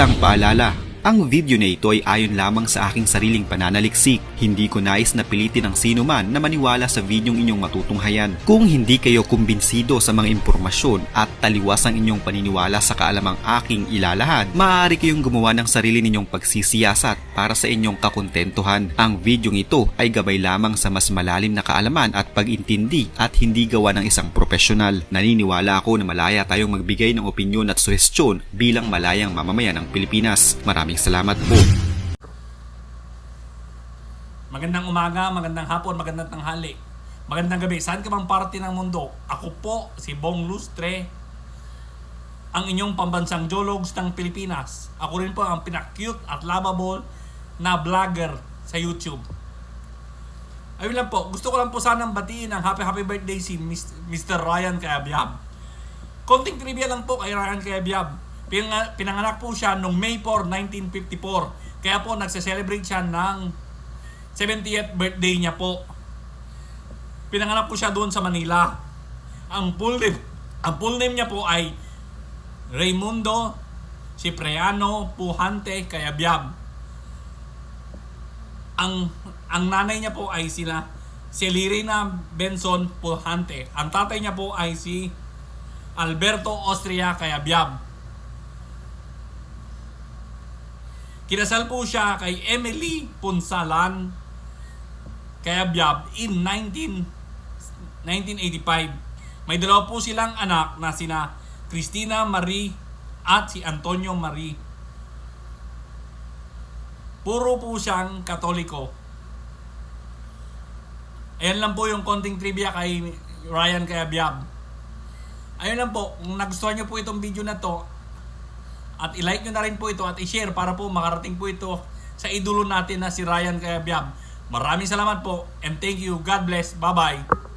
Isang paalala, ang video na ito ay ayon lamang sa aking sariling pananaliksik. Hindi ko nais na pilitin ang sino man na maniwala sa videong inyong matutunghayan. Kung hindi kayo kumbinsido sa mga impormasyon at taliwas ang inyong paniniwala sa kaalamang aking ilalahad, maaari kayong gumawa ng sarili ninyong pagsisiyasat para sa inyong kakontentuhan. Ang videong ito ay gabay lamang sa mas malalim na kaalaman at pag-intindi at hindi gawa ng isang profesional. Naniniwala ako na malaya tayong magbigay ng opinyon at suhestyon bilang malayang mamamayan ng Pilipinas. Maraming salamat po. Magandang umaga, magandang hapon, magandang tanghali, magandang gabi. Saan ka bang parte ng mundo? Ako po, si Bong Lustre, ang inyong pambansang Jologs ng Pilipinas. Ako rin po ang pinaka-cute at lovable na vlogger sa YouTube. Ayun lang po, gusto ko lang po sanang batiin ang happy birthday si Mr. Ryan Cayabyab. Konting trivia lang po kay Ryan Cayabyab. Pinanganak po siya noong May 4, 1954. Kaya po nagse-celebrate siya ng 70th birthday niya po. Pinanganak po siya doon sa Manila. Ang full name niya po ay Raimundo Cipriano Pujante Cayabyab. Ang nanay niya po ay si Celirina Benson Pujante. Ang tatay niya po ay si Alberto Austria Cayabyab. Kinasal po siya kay Emily Punsalan Cayabyab in 1985. May dalawa po silang anak na sina Cristina Marie at si Antonio Marie. Puro po siyang Katoliko. Ayan lang po yung konting trivia kay Ryan Cayabyab. Ayun lang po, kung nagustuhan nyo po itong video na to, at i-like nyo na rin po ito at i-share para po makarating po ito sa idolo natin na si Ryan Cayabyab. Maraming salamat po and thank you. God bless. Bye-bye.